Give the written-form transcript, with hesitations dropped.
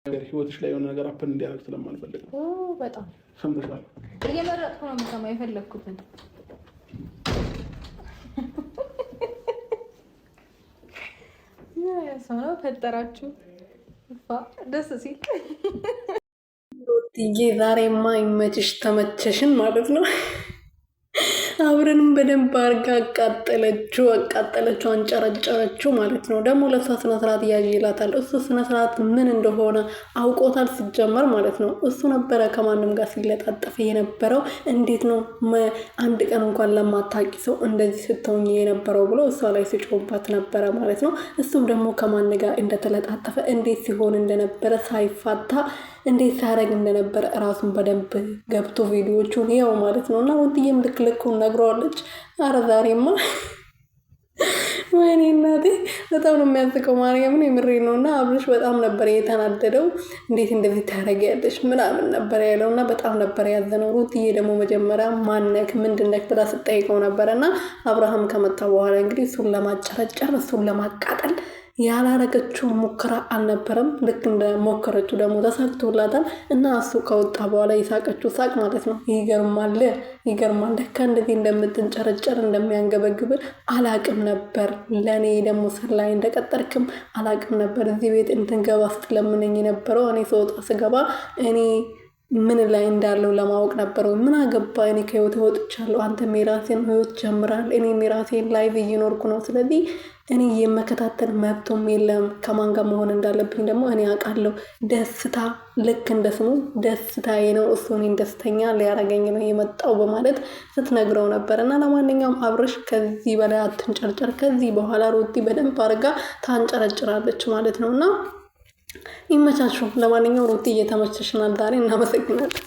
ነገር ህይወትሽ ላይ የሆነ ነገር አፕን እንዲያደርግ ስለማልፈልግ ነው። በጣም ሰምተሻል። እየመረጥኩ ነው የምሰማው የፈለግኩትን። ሰው ነው ፈጠራችሁ። ደስ ሲል ዛሬማ ይመችሽ ተመቸሽን ማለት ነው። አብረንም በደንብ አርጋ አቃጠለችው፣ አንጨረጨረችው ማለት ነው። ደግሞ ለእሷ ስነስርዓት እያዥ ይላታል። እሱ ስነስርዓት ምን እንደሆነ አውቆታል ሲጀመር ማለት ነው። እሱ ነበረ ከማንም ጋር ሲለጣጠፍ የነበረው። እንዴት ነው አንድ ቀን እንኳን ለማታቂ ሰው እንደዚህ ስትሆኝ የነበረው ብሎ እሷ ላይ ሲጮባት ነበረ ማለት ነው። እሱም ደግሞ ከማን ጋር እንደተለጣጠፈ እንዴት ሲሆን እንደነበረ ሳይፋታ እንዴት ሳያደርግ እንደነበረ እራሱን በደንብ ገብቶ ቪዲዮቹን ያው ማለት ነው። እና ወንድዬም ልክልኩን ነግረዋለች። አረ ዛሬማ ወይኔ እናቴ በጣም ነው የሚያስቀው። ማርያምን የምሬ ነው። እና አብርሽ በጣም ነበር የተናደደው። እንዴት እንደዚህ ታደርጊያለሽ ምናምን ነበር ያለው እና በጣም ነበር ያዘነው። ሩትዬ ደግሞ መጀመሪያ ማነክ ምንድነክ ብላ ስጠይቀው ነበር። እና አብርሃም ከመጣ በኋላ እንግዲህ እሱን ለማጨረጨር እሱን ለማቃጠል ያላረገችው ሙከራ አልነበረም። ልክ እንደ ሞከረችው ደግሞ ተሳክቶላታል። እና እሱ ከወጣ በኋላ የሳቀችው ሳቅ ማለት ነው ይገርማል። ለካ እንደዚህ እንደምትንጨረጨር እንደሚያንገበግብ አላቅም ነበር። ለእኔ ደግሞ ሰላይ እንደቀጠርክም አላቅም ነበር። እዚህ ቤት እንድንገባ ስትለምነኝ የነበረው እኔ ስወጣ ስገባ እኔ ምን ላይ እንዳለው ለማወቅ ነበረው። ምን አገባ እኔ ከህይወት ወጥቻለሁ። አንተ የራስህን ህይወት ጀምራል። እኔ የራሴን ላይቭ እየኖርኩ ነው። ስለዚህ እኔ የመከታተል መብቶም የለም። ከማን ጋር መሆን እንዳለብኝ ደግሞ እኔ አውቃለሁ። ደስታ ልክ እንደ ስሙ ደስታዬ ነው። እሱ እኔን ደስተኛ ሊያረገኝ ነው የመጣው በማለት ስትነግረው ነበር። እና ለማንኛውም አብርሽ ከዚህ በላይ አትንጨርጨር። ከዚህ በኋላ ሩቲ በደንብ አድርጋ ታንጨረጭራለች ማለት ነው። እና ይመቻችሁ። ለማንኛውም ሩቲ እየተመቸሽናል ዛሬ። እናመሰግናለን።